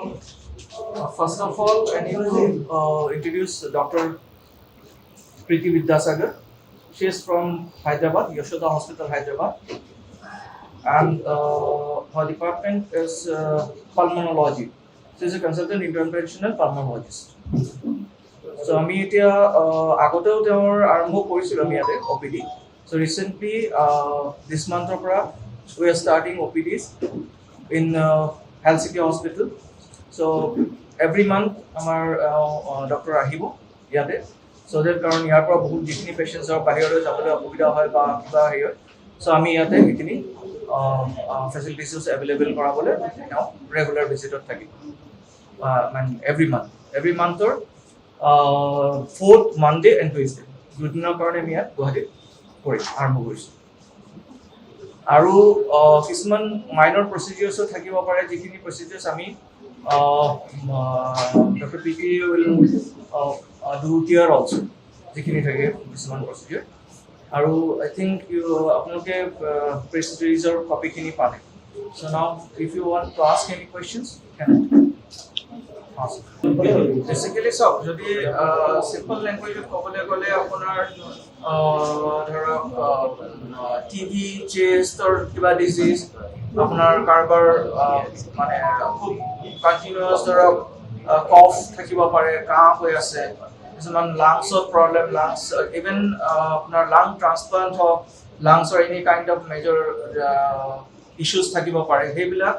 First of all, I need to introduce Dr. Preeti Vidyasagar. She is from Hyderabad, Yashoda Hospital, Hyderabad, and her department is pulmonology. She is a consultant interventional pulmonologist. So আমি এতিয়া আগতেও তেওঁৰ আৰম্ভ কৰিছিলোঁ আমি ইয়াতে OPD. So recently this month we are starting OPDs in Health City Hospital. So every month আমাৰ doctor আহিব ইয়াতে, so that কাৰণ ইয়াৰ পৰা বহুত যিখিনি পেচেণ্টছৰ বাহিৰলৈ যাবলৈ অসুবিধা হয় বা কিবা হেৰি হয়, so আমি ইয়াতে সেইখিনি ফেচিলিটিছ এভেইলেবল কৰাবলৈ তেওঁ ৰেগুলাৰ ভিজিটত থাকিব মানে every মান্থৰ fourth Monday and Tuesday দুদিনৰ কাৰণে আমি ইয়াত গুৱাহাটীত আৰম্ভ কৰিছোঁ। আৰু কিছুমান মাইনৰ প্ৰচিডিউৰ্ছো থাকিব পাৰে, যিখিনি প্ৰচিডিউৰ্ছ আমি ডক্টৰ পিটি উইল ডু হিয়াৰ অলছো, যিখিনি থাকে কিছুমান প্ৰচিডিউৰ। আৰু আই থিংক আপোনালোকে প্ৰেছ ৰিলিজৰ কপিখিনি পালে। So' now if you want to ask any questions can basically চাওক, যদি চিম্পল লেংগুৱেজত ক'বলৈ গ'লে আপোনাৰ ধৰক টিভি, চেষ্টৰ কিবা ডিজিজ, আপোনাৰ কাৰোবাৰ মানে খুব কণ্টিনিউৱাছ ধৰক কফ থাকিব পাৰে, কাহ হৈ আছে, কিছুমান লাংছত প্ৰব্লেম, লাংছ ইভেন আপোনাৰ লাং ট্ৰান্সপ্লাণ্ট হওক, লাংছৰ any kind of major issues থাকিব পাৰে, সেইবিলাক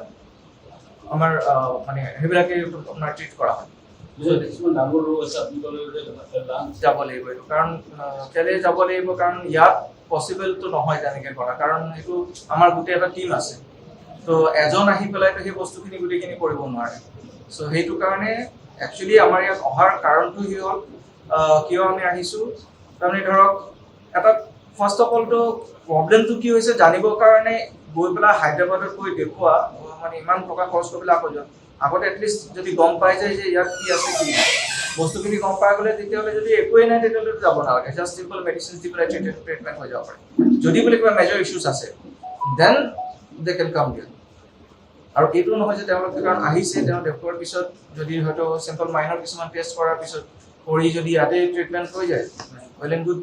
আমাৰ মানে সেইবিলাকে আপোনাৰ ট্ৰিট কৰা হয়। যাব লাগিব এইটো, কাৰণ কেলৈ যাব লাগিব, কাৰণ ইয়াত পচিবলটো নহয় তেনেকৈ কৰা, কাৰণ এইটো আমাৰ গোটেই এটা টীম আছে। তো এজন আহি পেলাইতো সেই বস্তুখিনি গোটেইখিনি কৰিব নোৱাৰে। চ' সেইটো কাৰণে একচুৱেলি আমাৰ ইয়াত অহাৰ কাৰণটো কি হ'ল, কিয় আমি আহিছোঁ, তাৰমানে ধৰক এটা ফাৰ্ষ্ট অফ অলটো প্ৰব্লেমটো কি হৈছে জানিবৰ কাৰণে গৈ পেলাই হায়দৰাবাদত গৈ দেখুওৱা মানে ইমান টকা খৰচ কৰি পেলাই আকৌ যাম। আগতে এটলিষ্ট যদি গম পাই যায় যে ইয়াত কি আছে কি নাই, বস্তুখিনি গম পাই গ'লে তেতিয়াহ'লে যদি একোৱেই নাই তেতিয়াহ'লে যাব নালাগে, জাষ্ট চিম্পল মেডিচিন দি পেলাই ট্ৰিটমেণ্ট হৈ যাব পাৰে। যদি বোলে কিবা মেজৰ ইছ্যুজ আছে দেন দে কেন কাম হিয়াৰ। আৰু এইটো নহয় যে তেওঁলোকে কাৰণ আহিছে, তেওঁ দেখুওৱাৰ পিছত যদি হয়তো চিম্পল মাইনৰ কিছুমান টেষ্ট কৰাৰ পিছত কৰি যদি ইয়াতে ট্ৰিটমেণ্ট হৈ যায়, ৱেল এণ্ড গুড।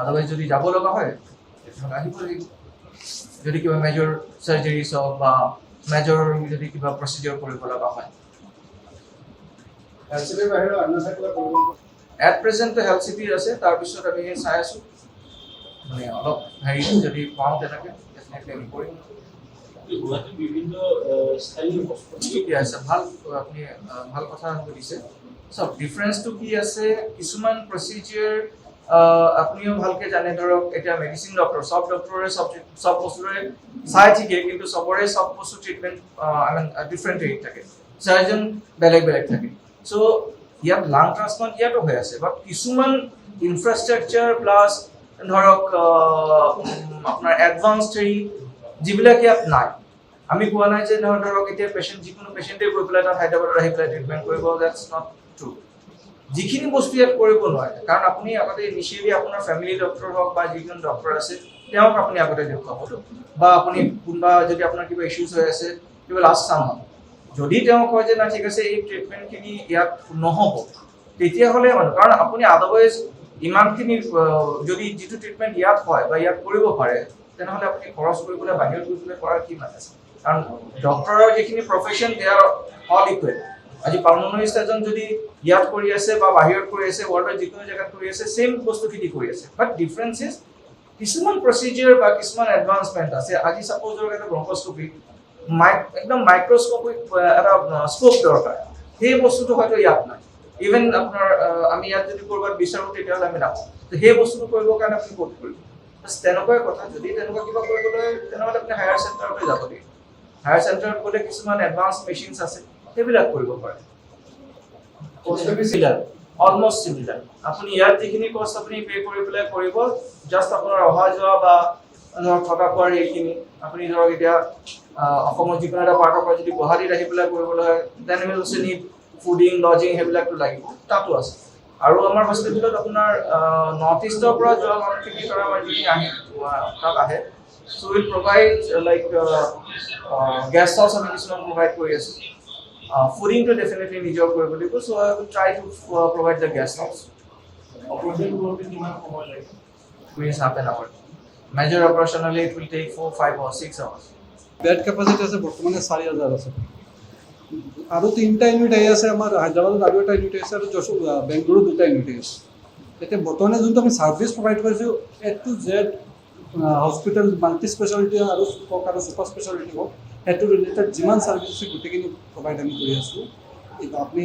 আদাৰৱাইজ যদি যাব লগা হয় তেতিয়াহ'লে আহিব লাগিব। যদি কিবা মেজৰ চাৰ্জাৰীজ হওক বা মেজৰ যদি কিবা প্ৰচিডিউৰ কৰিব লগা হয়। এট প্ৰেজেণ্টটো হেল্থ চিটি আছে, তাৰপিছত আমি চাই আছোঁ মানে অলপ হেৰি যদি পাওঁ তেনেকৈ ডেফিনেটলি আমি কৰিম। ঠিকে আছে, ভাল, আপুনি ভাল কথা সুধিছে। চব ডিফাৰেঞ্চটো কি আছে, কিছুমান প্ৰচিডিউৰ আপুনিও ভালকে জানে, ধৰক এতিয়া মেডিচিন ডক্টৰ, সব ডক্টৰে সব বস্তুৰে চাই ঠিকে, কিন্তু চবৰে সব বস্তু ট্ৰিটমেণ্ট আই মিন ডিফাৰেণ্ট হেৰিত থাকে, চাৰ্জন বেলেগ বেলেগ থাকে। চ' ইয়াত লাং ট্ৰান্সপ্লাণ্ট ইয়াতো হৈ আছে, বাট কিছুমান ইনফ্ৰাষ্ট্ৰাকচাৰ প্লাছ ধৰক আপোনাৰ এডভান্স হেৰি যিবিলাক ইয়াত নাই। আমি কোৱা নাই যে ধৰক এতিয়া পেচেণ্ট যিকোনো পেচেণ্টে গৈ পেলাই তাত হায়দৰাবাদত আহি পেলাই ট্ৰিটমেণ্ট কৰিব, ডেটছ নট ট্ৰু। যিখিনি বস্তু ইয়াত কৰিব নোৱাৰে, কাৰণ আপুনি আগতে ইনিচিয়েলি আপোনাৰ ফেমিলি ডক্টৰ হওক বা যিজন ডক্টৰ আছে তেওঁক আপুনি আগতে দেখুৱাবতো, বা আপুনি কোনোবা যদি আপোনাৰ কিবা ইছ্যুজ হৈ আছে কিবা লাষ্ট চাম হয়, যদি তেওঁ কয় যে না ঠিক আছে এই ট্ৰিটমেণ্টখিনি ইয়াত নহ'ব, তেতিয়াহ'লে মানে কাৰণ আপুনি আদাৰৱাইজ ইমানখিনি যদি যিটো ট্ৰিটমেণ্ট ইয়াত হয় বা ইয়াত কৰিব পাৰে, তেনেহ'লে আপুনি খৰচ কৰিবলৈ বাহিৰত গৈ পেলাই কৰাৰ কি মানে আছে। কাৰণ ডক্টৰৰ যিখিনি profession they are all equal. আজি পালমোনৰিষ্ট এজন যদি ইয়াত কৰি আছে বা বাহিৰত কৰি আছে, ৱৰ্ল্ডৰ যিকোনো জেগাত কৰি আছে, ছেইম বস্তুখিনি কৰি আছে, বাট ডিফাৰেঞ্চ ইজ কিছুমান প্ৰচিডিউৰ বা কিছুমান এডভান্সমেণ্ট আছে। আজি ছাপ'জ ধৰক এটা ব্ৰংকস্কপি একদম মাইক্ৰস্কপিক এটা স্কোপ দৰকাৰ, সেই বস্তুটো হয়তো ইয়াত নাই। ইভেন আপোনাৰ আমি ইয়াত যদি ক'ৰবাত বিচাৰোঁ তেতিয়াহ'লে আমি নাপাওঁ। সেই বস্তুটো কৰিবৰ কাৰণে আপুনি ক'ত কৰিব, তেনেকুৱাই কথা। যদি তেনেকুৱা কিবা কৰিবলৈ তেনেহ'লে আপুনি হায়াৰ চেণ্টাৰতে যাব লাগিব। হায়াৰ চেণ্টাৰত গ'লে কিছুমান এডভান্স মেচিনছ আছে, সেইবিলাক কৰিব পাৰে। Almost similar. আপুনি ইয়াত যিখিনি কষ্ট আপুনি পে' কৰি পেলাই কৰিব, জাষ্ট আপোনাৰ অহা যোৱা বা ধৰক থকা খোৱাৰ এইখিনি আপুনি ধৰক এতিয়া অসমৰ যিকোনো এটা পাৰ্টৰ পৰা যদি গুৱাহাটীত আহি পেলাই কৰিবলৈ হয়, then will also need fooding, lodging, সেইবিলাকতো লাগিব, তাতো আছে। আৰু আমাৰ হস্পিটেলত আপোনাৰ নৰ্থ ইষ্টৰ পৰা যোৱা মানুহখিনিৰ কাৰণে আমাৰ যিখিনি আহে তাত আহে, so' will provide like guest house আমি কিছুমান প্ৰভাইড কৰি আছোঁ। ফুডিংটো ডেফিনেটলি নিজৰ কৰিব লাগিব so' I will try to provide the guest house operation কৰোঁতে কিমান সময় লাগে means half an hour. Major operationally it will take 4, 5 or 6 hours. Bed capacity আছে বৰ্তমানে 4,000 আছে আৰু 3টা ইউনিট আহি আছে আমাৰ হায়দৰাবাদত আৰু এটা ইউনিট আছে আৰু বেংগলুৰুত 2টা ইউনিট আছে এতিয়া বৰ্তমানে যোনটো আমি ছাৰ্ভিচ প্ৰভাইড কৰিছোঁ A to Z hospital multi speciality আৰু ছুপাৰ স্পেচিয়েলিটি হওক সেইটো ৰিলেটেড যিমান ছাৰ্ভিচ আছে গোটেইখিনি প্ৰভাইড আমি কৰি আছোঁ আপুনি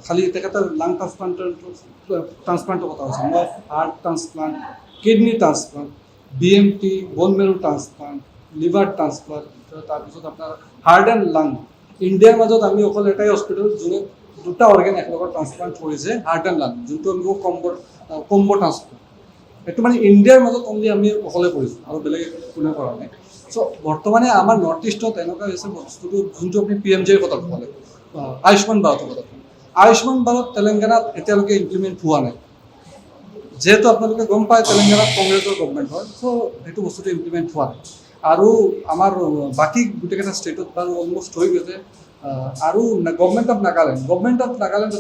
খালি তেখেতৰ লাং ট্ৰান্সপ্লাণ্টৰ কথা হৈছে মই heart transplant kidney transplant BMT বন মেৰু ট্ৰান্সপ্লাণ্ট লিভাৰ ট্ৰান্সপ্লাণ্ট তাৰপিছত আপোনাৰ হাৰ্ট এণ্ড লাং ইণ্ডিয়াৰ মাজত আমি অকল এটাই হস্পিটেল যোনে 2টা অৰ্গেন একেলগত ট্ৰান্সপ্লাণ্ট কৰিছে হাৰ্ট এণ্ড লাং যোনটো আমি কম্ব ট্ৰান্সপ্লাণ্ট সেইটো মানে ইণ্ডিয়াৰ মাজত অনলি আমি অকলে কৰিছোঁ আৰু বেলেগ কোনে কৰা নাই চ' বৰ্তমানে আমাৰ নৰ্থ ইষ্টত এনেকুৱা হৈছে বস্তুটো যোনটো আপুনি PMJৰ কথা ক'লে আয়ুষ্মান ভাৰতৰ কথা আয়ুষ্মান ভাৰত তেলেংগানাত এতিয়ালৈকে ইমপ্লিমেণ্ট হোৱা নাই যেহেতু আপোনালোকে গম পায় তেলেংগানাত কংগ্ৰেছৰ গভৰ্ণমেণ্ট হয় চ' সেইটো বস্তুটো ইমপ্লিমেণ্ট হোৱা নাই আৰু আমাৰ বাকী গোটেইকেইটা ষ্টেটত বাৰু অলমষ্ট হৈ গৈছে আৰু গভৰ্ণমেণ্ট অফ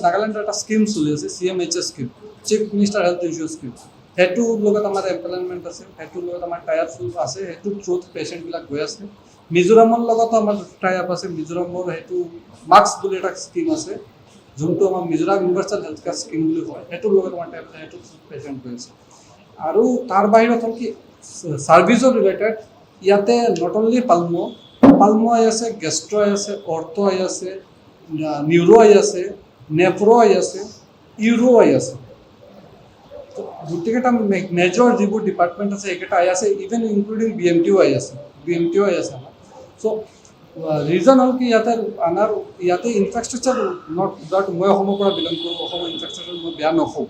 নাগালেণ্ডৰ এটা স্কিম চলি আছে CMHS scheme chief minister health insurance scheme সেইটোৰ লগত আমাৰ এমপ্লয়মেণ্ট আছে সেইটোৰ লগত আমাৰ টাই আপ আছে সেইটোৰ থ্ৰুত পেচেণ্টবিলাক গৈ আছে মিজোৰামৰ লগতো আমাৰ টাই আপ আছে মিজোৰামৰ সেইটো মাস্ক বুলি এটা স্কিম আছে যোনটো আমাৰ Mizoram universal health care scheme বুলি কয় সেইটোৰ লগত আমাৰ টাই আপ সেইটো পেচেণ্ট গৈ আছে আৰু তাৰ বাহিৰত হ'ল কি ছাৰ্ভিচৰ ৰিলেটেড ইয়াতে নট অনলি পালমো আহি আছে গেষ্ট্ৰ আহি আছে অৰ্থ আহি আছে নিউৰো আহি আছে নেফ্ৰ আহি আছে ইউৰো আহি আছে গোটেইকেইটা মেজৰ যিবোৰ ডিপাৰ্টমেণ্ট আছে সেইকেইটা আহি আছে ইভেন ইনক্লুডিং BMTও আহি আছে আমাৰ চ' ৰিজন হ'ল কি ইয়াতে ইনফ্ৰাষ্ট্ৰাকচাৰ নট দ্যাট মই অসমৰ পৰা বিলং কৰোঁ অসমৰ ইনফ্ৰাষ্ট্ৰাকচাৰ মই বেয়া নকওঁ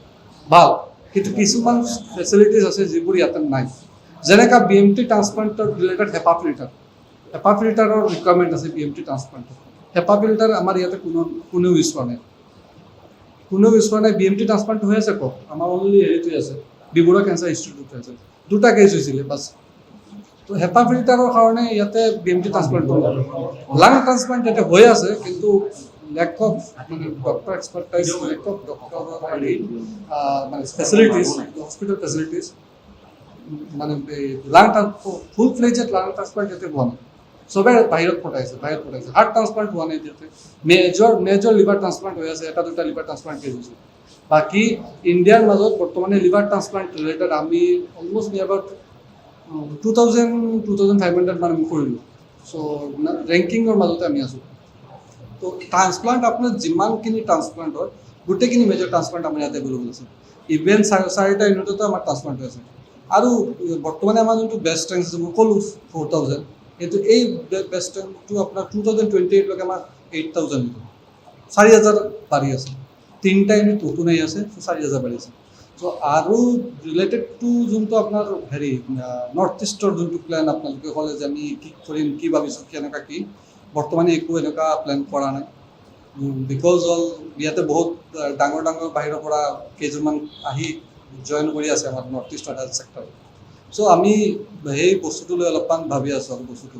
ভাল কিন্তু কিছুমান ফেচিলিটিজ আছে যিবোৰ ইয়াতে নাই যেনেকৈ BMT ট্ৰান্সপ্লাণ্টৰ ৰিলেটেড হেপা ফিল্টাৰৰ ৰিকুৱাৰমেণ্ট আছে BMT ট্ৰান্সপ্লাণ্টৰ হেপা ফিল্টাৰ আমাৰ ইয়াতে কোনেও ইউজ কৰা নাই BMT ট্ৰান্সপ্লাণ্ট হৈ আছে কওক আমাৰ অনলি হেৰিটো আছে ডিব্ৰুগড় কেঞ্চাৰ ইনষ্টিটিউট আছে 2টা কেছ হৈছিলে বাছ তো হেপা ফিল্টাৰৰ কাৰণে ইয়াতে BMT ট্ৰান্সপ্লাণ্ট লাং ট্ৰান্সপ্লাণ্ট ইয়াতে হৈ আছে কিন্তু লেক অফ মানে ডক্টৰ এক্সপাৰ্টাইজ লেক অফ ডক্টৰৰ মানে ফেচিলিটিজ হস্পিটেল ফেচিলিটিজ মানে লাং ফুল ফ্লেজেড লাং ট্ৰান্সপ্লাণ্ট ইয়াতে হোৱা নাই চবে বাহিৰত পঠাইছে হাৰ্ট ট্ৰান্সপ্লাণ্ট হোৱা নাই এতিয়াতে মেজৰ লিভাৰ ট্ৰান্সপ্লাণ্ট হৈ আছে 2টা লিভাৰ ট্ৰান্সপ্লাণ্ট কেছ হৈছে বাকী ইণ্ডিয়াৰ মাজত বৰ্তমানে লিভাৰ ট্ৰান্সপ্লাণ্ট ৰিলেটেড আমি অলমষ্ট নিয়াৰ এবাউট 2,500 মান আমি কৰিলোঁ চ' ৰেংকিঙৰ মাজতে আমি আছোঁ তো ট্ৰান্সপ্লাণ্ট আপোনাৰ যিমানখিনি ট্ৰান্সপ্লাণ্ট হয় গোটেইখিনি মেজৰ ট্ৰান্সপ্লাণ্ট আমাৰ ইয়াতে এভেইলেবল আছে ইভেন 4টা ইউনিটতো আমাৰ ট্ৰান্সপ্লাণ্ট হৈ আছে আৰু বৰ্তমানে আমাৰ যোনটো বেষ্ট ৰেঞ্জ আছে মই ক'লোঁ 4,000 কিন্তু এই বেষ্ট ৰেঞ্জটো আপোনাৰ 2028লৈকে আমাৰ 8,000 4,000 বাঢ়ি আছে 3টা ইউনিট নতুন আহি আছে 4,000 বাঢ়ি আছে চ' আৰু ৰিলেটেড টু যোনটো আপোনাৰ হেৰি নৰ্থ ইষ্টৰ যোনটো প্লেন আপোনালোকে ক'লে যে আমি কি কৰিম কি ভাবিছোঁ কেনেকুৱা কি বৰ্তমানে একো এনেকুৱা প্লেন কৰা নাই বিকজ হ'ল ইয়াতে বহুত ডাঙৰ বাহিৰৰ পৰা কেইজনমান আহি জইন কৰি আছে আমাৰ নৰ্থ ইষ্টৰ হেল্থ ছেক্টৰত চ' আমি সেই বস্তুটো লৈ অলপমান ভাবি আছোঁ আৰু বস্তুটো